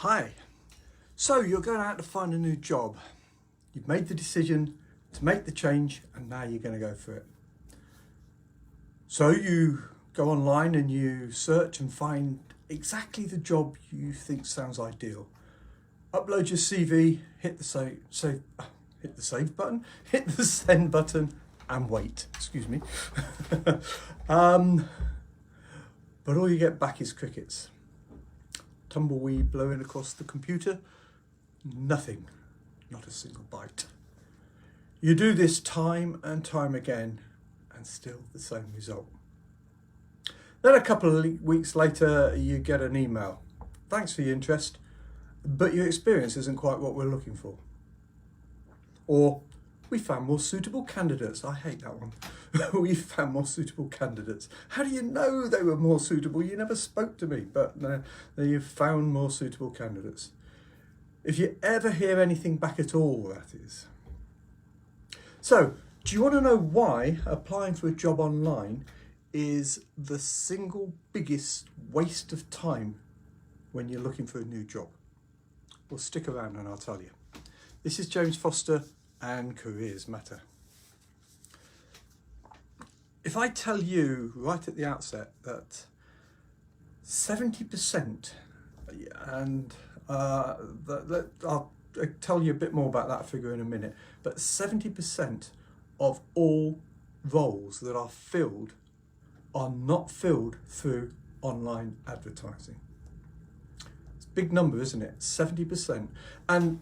Hi. So you're going out to find a new job. You've made the decision to make the change and now you're going to go for it. So you go online and you search and find exactly the job you think sounds ideal. Upload your CV, hit the save button, hit the send button and wait. Excuse me. But all you get back is crickets. Tumbleweed blowing across the computer, nothing, not a single bite. You do this time and time again and still the same result. Then a couple of weeks later you get an email. Thanks for your interest, but your experience isn't quite what we're looking for. Or, we found more suitable candidates. I hate that one. We found more suitable candidates. How do you know they were more suitable? You never spoke to me, but no, you've found more suitable candidates. If you ever hear anything back at all, that is. So, do you want to know why applying for a job online is the single biggest waste of time when you're looking for a new job? Well, stick around and I'll tell you. This is James Foster and Careers Matter. If I tell you right at the outset that 70%, and I'll tell you a bit more about that figure in a minute, but 70% of all roles that are filled are not filled through online advertising. It's a big number, isn't it? 70%. And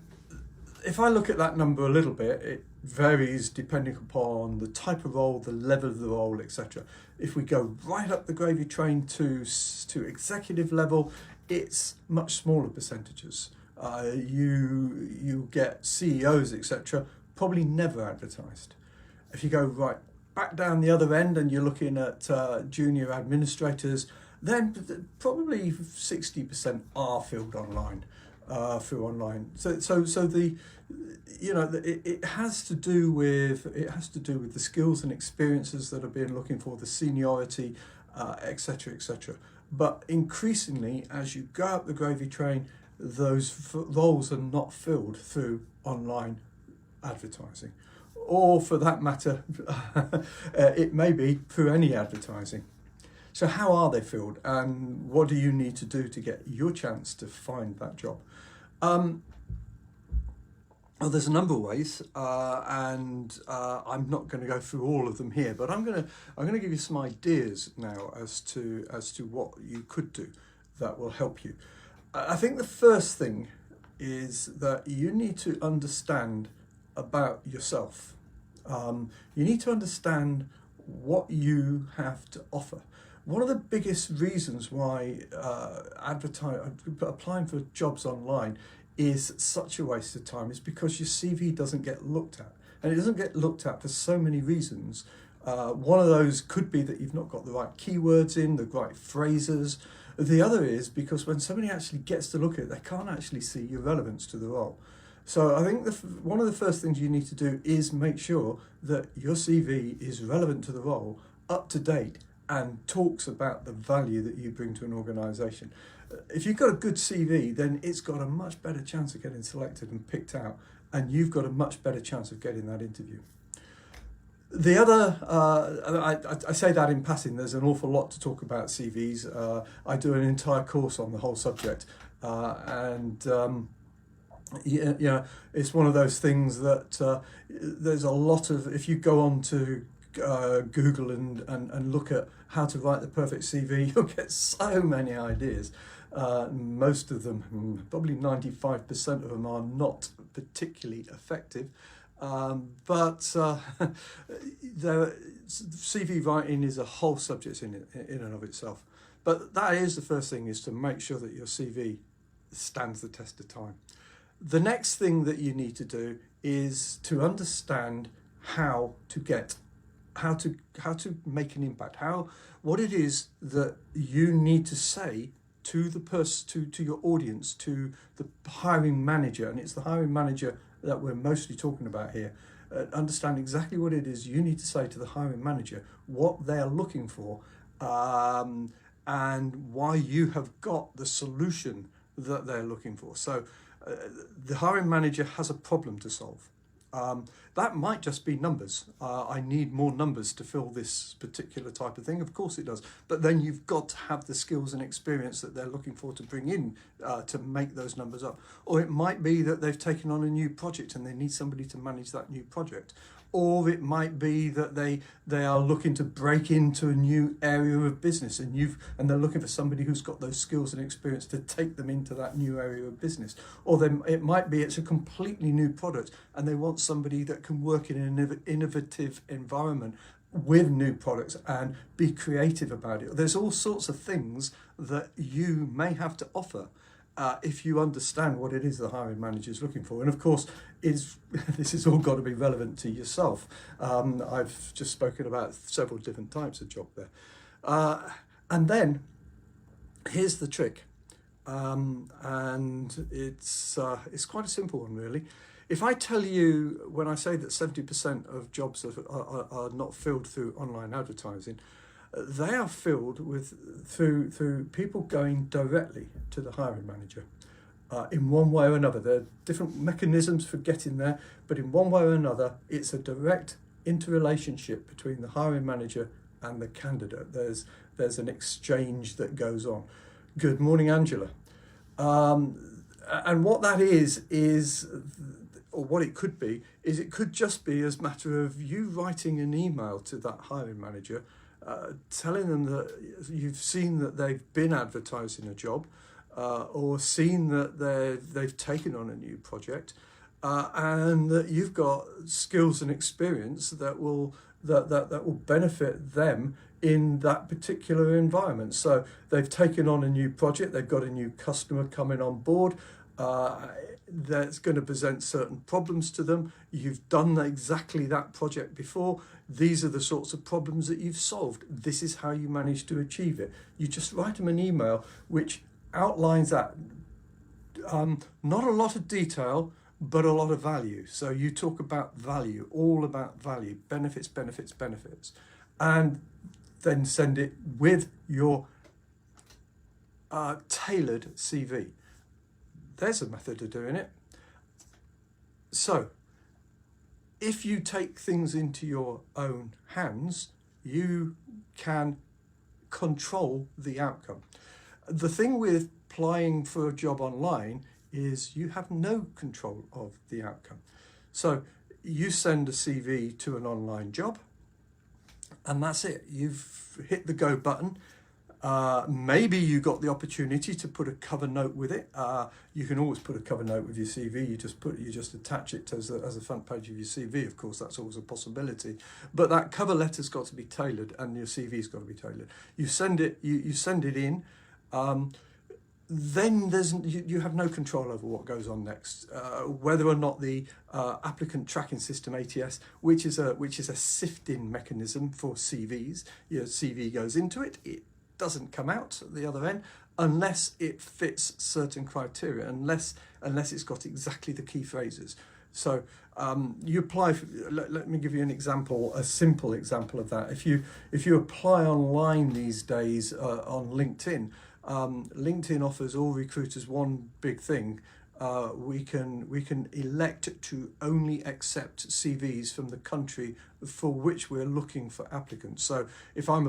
if I look at that number a little bit, it varies depending upon the type of role, the level of the role, etc. If we go right up the gravy train to executive level, it's much smaller percentages. You get CEOs, etc., probably never advertised. If you go right back down the other end and you're looking at junior administrators, then probably 60% are filled online. Through online, so the it has to do with the skills and experiences that are being looking for, the seniority, etc., etc. But increasingly, as you go up the gravy train, those roles are not filled through online advertising, or for that matter, it may be through any advertising. So how are they filled, and what do you need to do to get your chance to find that job? Well, there's a number of ways, and I'm not going to go through all of them here, but I'm going to give you some ideas now as to what you could do that will help you. I think the first thing is that you need to understand about yourself. You need to understand what you have to offer. One of the biggest reasons why applying for jobs online is such a waste of time is because your CV doesn't get looked at. And it doesn't get looked at for so many reasons. One of those could be that you've not got the right keywords in, the right phrases. The other is because when somebody actually gets to look at it, they can't actually see your relevance to the role. So I think one of the first things you need to do is make sure that your CV is relevant to the role, up to date, and talks about the value that you bring to an organisation. If you've got a good CV, then it's got a much better chance of getting selected and picked out, and you've got a much better chance of getting that interview. The other, I say that in passing, there's an awful lot to talk about CVs. I do an entire course on the whole subject, it's one of those things that there's a lot of, if you go on to Google and look at how to write the perfect CV, you'll get so many ideas. Most of them, probably 95% of them, are not particularly effective. But CV writing is a whole subject in and of itself. But that is the first thing, is to make sure that your CV stands the test of time. The next thing that you need to do is to understand how to make an impact, what it is that you need to say to the person, to your audience, to the hiring manager, and it's the hiring manager that we're mostly talking about here. Understand exactly what it is you need to say to the hiring manager, what they're looking for, and why you have got the solution that they're looking for. So the hiring manager has a problem to solve. That might just be numbers. I need more numbers to fill this particular type of thing. Of course it does. But then you've got to have the skills and experience that they're looking for to bring in to make those numbers up. Or it might be that they've taken on a new project and they need somebody to manage that new project. Or it might be that they are looking to break into a new area of business and they're looking for somebody who's got those skills and experience to take them into that new area of business. Or it might be it's a completely new product and they want somebody that can work in an innovative environment with new products and be creative about it. There's all sorts of things that you may have to offer if you understand what it is the hiring manager is looking for. And of course, this has all got to be relevant to yourself. I've just spoken about several different types of job there. And then here's the trick. And it's quite a simple one, really. If I tell you, when I say that 70% of jobs are not filled through online advertising, they are filled through people going directly to the hiring manager in one way or another. There are different mechanisms for getting there, but in one way or another, it's a direct interrelationship between the hiring manager and the candidate. There's an exchange that goes on. Good morning, Angela. And what that is, or what it could be, is it could just be as a matter of you writing an email to that hiring manager, telling them that you've seen that they've been advertising a job, or seen that they've taken on a new project, and that you've got skills and experience that will benefit them in that particular environment. So they've taken on a new project, they've got a new customer coming on board, that's going to present certain problems to them. You've done exactly that project before. These are the sorts of problems that you've solved. This is how you managed to achieve it. You just write them an email which outlines that. Not a lot of detail, but a lot of value. So you talk about value, all about value, benefits, benefits, benefits, and then send it with your tailored CV. There's a method of doing it. So, if you take things into your own hands, you can control the outcome. The thing with applying for a job online is you have no control of the outcome. So, you send a CV to an online job, and that's it. You've hit the go button. Maybe you got the opportunity to put a cover note with it. You can always put a cover note with your CV. You just attach it as a front page of your CV. Of course, that's always a possibility. But that cover letter's got to be tailored, and your CV's got to be tailored. You send it. You send it in. Then you have no control over what goes on next. Whether or not the applicant tracking system ATS, which is a sifting mechanism for CVs, your CV goes into it. It doesn't come out at the other end unless it fits certain criteria, unless it's got exactly the key phrases. So you apply for, let me give you an example, a simple example of that. If you apply online these days on LinkedIn, LinkedIn offers all recruiters one big thing. We can elect to only accept CVs from the country for which we're looking for applicants. So if I'm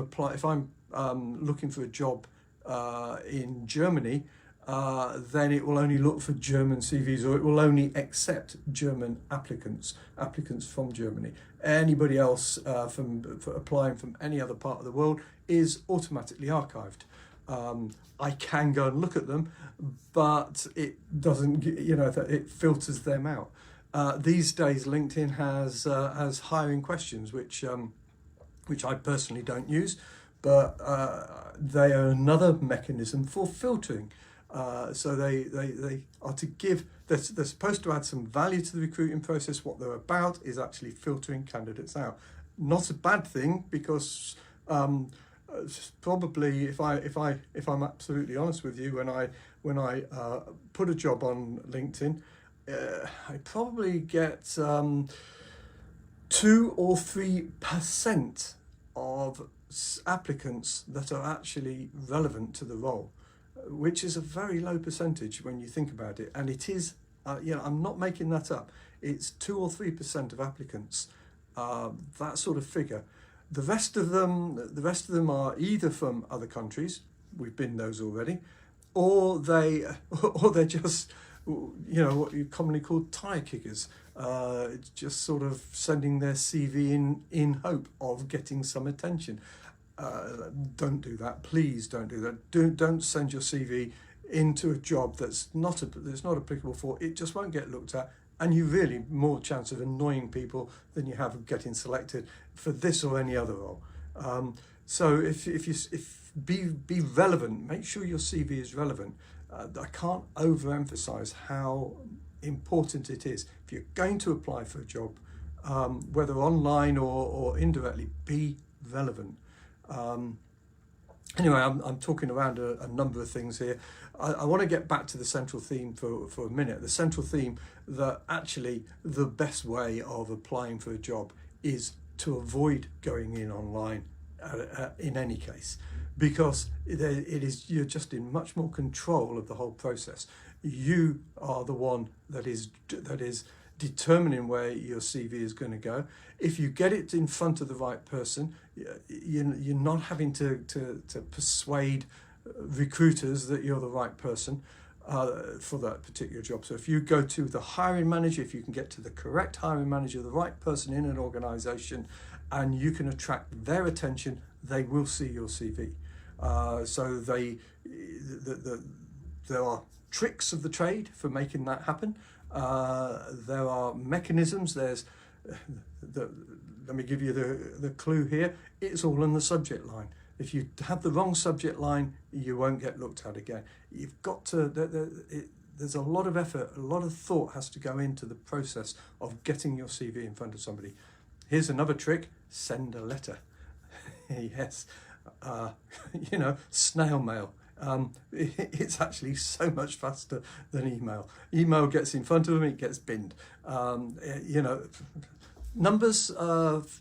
looking for a job in Germany, then it will only look for German CVs, or it will only accept German applicants from Germany. Anybody else for applying from any other part of the world is automatically archived. I can go and look at them, but it doesn't, it filters them out. These days, LinkedIn has hiring questions, which I personally don't use, but they are another mechanism for filtering. So they are to give, they're supposed to add some value to the recruiting process. What they're about is actually filtering candidates out. Not a bad thing, because probably if I'm absolutely honest with you, when I put a job on LinkedIn, I probably get 2 or 3% of applicants that are actually relevant to the role. which is a very low percentage when you think about it. And it is, I'm not making that up. It's 2 or 3% of applicants, that sort of figure. The rest of them are either from other countries, we've been those already, or they're just, what you commonly call tire kickers, just sort of sending their CV in hope of getting some attention. Don't do that. Please don't do that. Don't send your CV into a job that's not applicable for. It just won't get looked at, and you really more chance of annoying people than you have of getting selected for this or any other role. So be relevant. Make sure your CV is relevant. I can't overemphasize how important it is. If you're going to apply for a job, whether online or indirectly, be relevant. Anyway, I'm talking around a number of things here. I want to get back to the central theme for a minute. The central theme that actually the best way of applying for a job is to avoid going in online in any case, because you're just in much more control of the whole process. You are the one that is determining where your CV is going to go. If you get it in front of the right person, you're not having to persuade recruiters that you're the right person for that particular job. So if you go to the hiring manager, if you can get to the correct hiring manager, the right person in an organisation, and you can attract their attention, they will see your CV. So there are tricks of the trade for making that happen. There are mechanisms. Let me give you the clue here. It's all in the subject line. If you have the wrong subject line, you won't get looked at again. You've got to, there's a lot of effort, a lot of thought has to go into the process of getting your CV in front of somebody. Here's another trick: send a letter. Yes, snail mail. It's actually so much faster than email. Email gets in front of them, it gets binned. Numbers of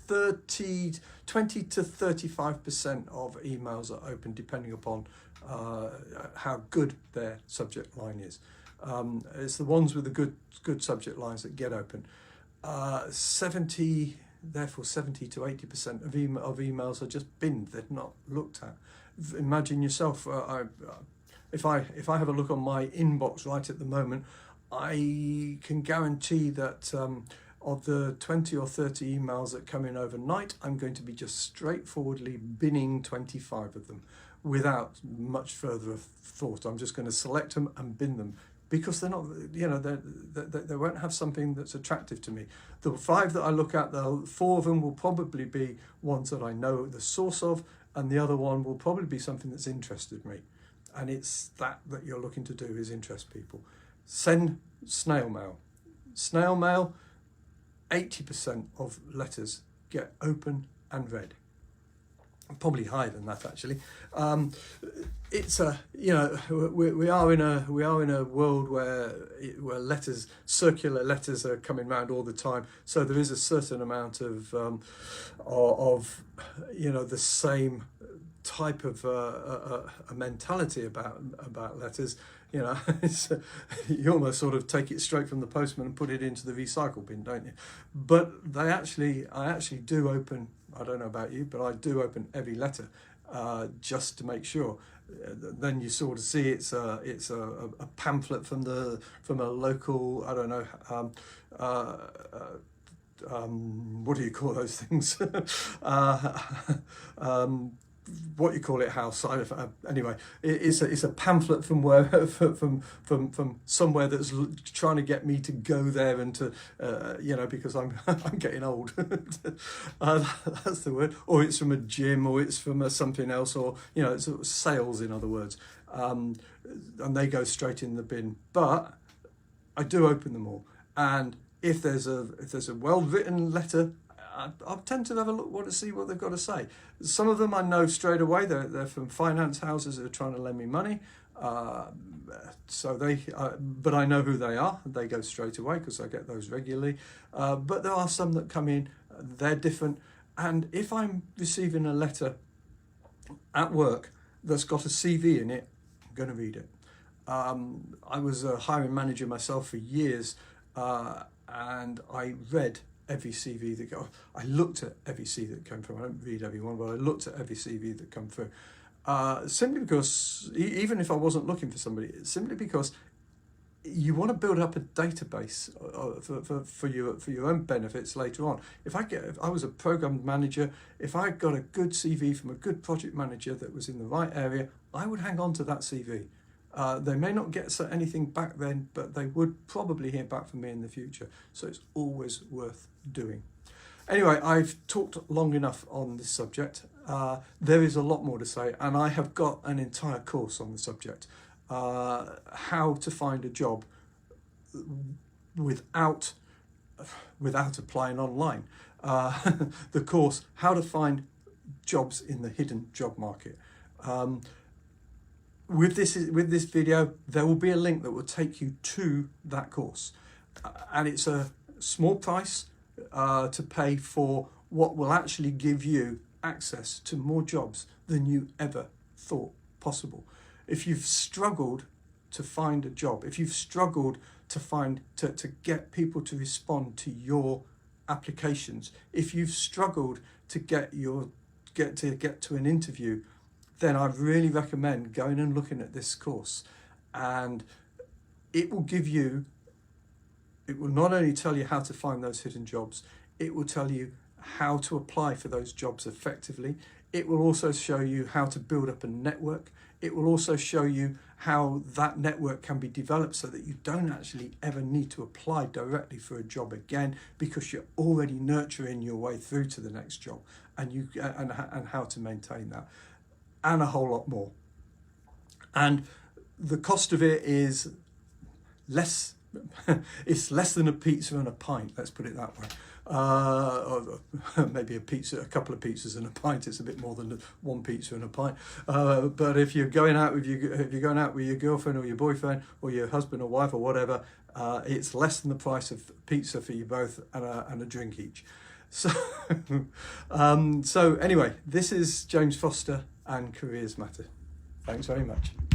20 to 35% of emails are open, depending upon how good their subject line is. It's the ones with the good subject lines that get open. 70 to 80% of emails are just binned. They're not looked at. Imagine yourself. If I have a look on my inbox right at the moment, I can guarantee that of the 20 or 30 emails that come in overnight, I'm going to be just straightforwardly binning 25 of them without much further thought. I'm just going to select them and bin them, because they're not, they won't have something that's attractive to me. The 5 that I look at, the 4 of them will probably be ones that I know the source of, and the other one will probably be something that's interested me. And it's that you're looking to do, is interest people. Send snail mail. Snail mail, 80% of letters get open and read. Probably higher than that, actually. It's we are in a world where circular letters are coming around all the time. So there is a certain amount of the same type of a mentality about letters. You almost sort of take it straight from the postman and put it into the recycle bin, don't you? But I actually do open. I don't know about you, but I do open every letter just to make sure. Then you sort of see it's a pamphlet from a local, I don't know, what do you call those things? What you call it, house. Anyway, it's a pamphlet from from somewhere that's trying to get me to go there and to because I'm getting old. That's the word. Or it's from a gym, or it's from something else, or it's sales, in other words, and they go straight in the bin. But I do open them all, and if there's a well-written letter, I tend to have a look to see what they've got to say. Some of them I know straight away. They're from finance houses that are trying to lend me money. But I know who they are. They go straight away because I get those regularly. But there are some that come in. They're different. And if I'm receiving a letter at work that's got a CV in it, I'm going to read it. I was a hiring manager myself for years, and I read every CV that I looked at every CV that came through. I don't read every one, but I looked at every CV that came through. Simply because, even if I wasn't looking for somebody, simply because you want to build up a database for your own benefits later on. If I was a program manager, if I got a good CV from a good project manager that was in the right area, I would hang on to that CV. They may not get anything back then, but they would probably hear back from me in the future. So it's always worth doing. Anyway, I've talked long enough on this subject. There is a lot more to say, and I have got an entire course on the subject. How to find a job without applying online. The course, how to find jobs in the hidden job market. With this video, there will be a link that will take you to that course, and it's a small price to pay for what will actually give you access to more jobs than you ever thought possible. If you've struggled to find a job, if you've struggled to get people to respond to your applications, if you've struggled to get to an interview, then I really recommend going and looking at this course. And it will not only tell you how to find those hidden jobs, it will tell you how to apply for those jobs effectively. It will also show you how to build up a network. It will also show you how that network can be developed so that you don't actually ever need to apply directly for a job again, because you're already nurturing your way through to the next job, and how to maintain that, and a whole lot more. And the cost of it is less. It's less than a pizza and a pint, let's put it that way. Or maybe a couple of pizzas and a pint. It's a bit more than one pizza and a pint. But if you're going out with your girlfriend or your boyfriend or your husband or wife or whatever, it's less than the price of pizza for you both and a drink each. So, so anyway, this is James Foster and Careers Matter. Thanks very much.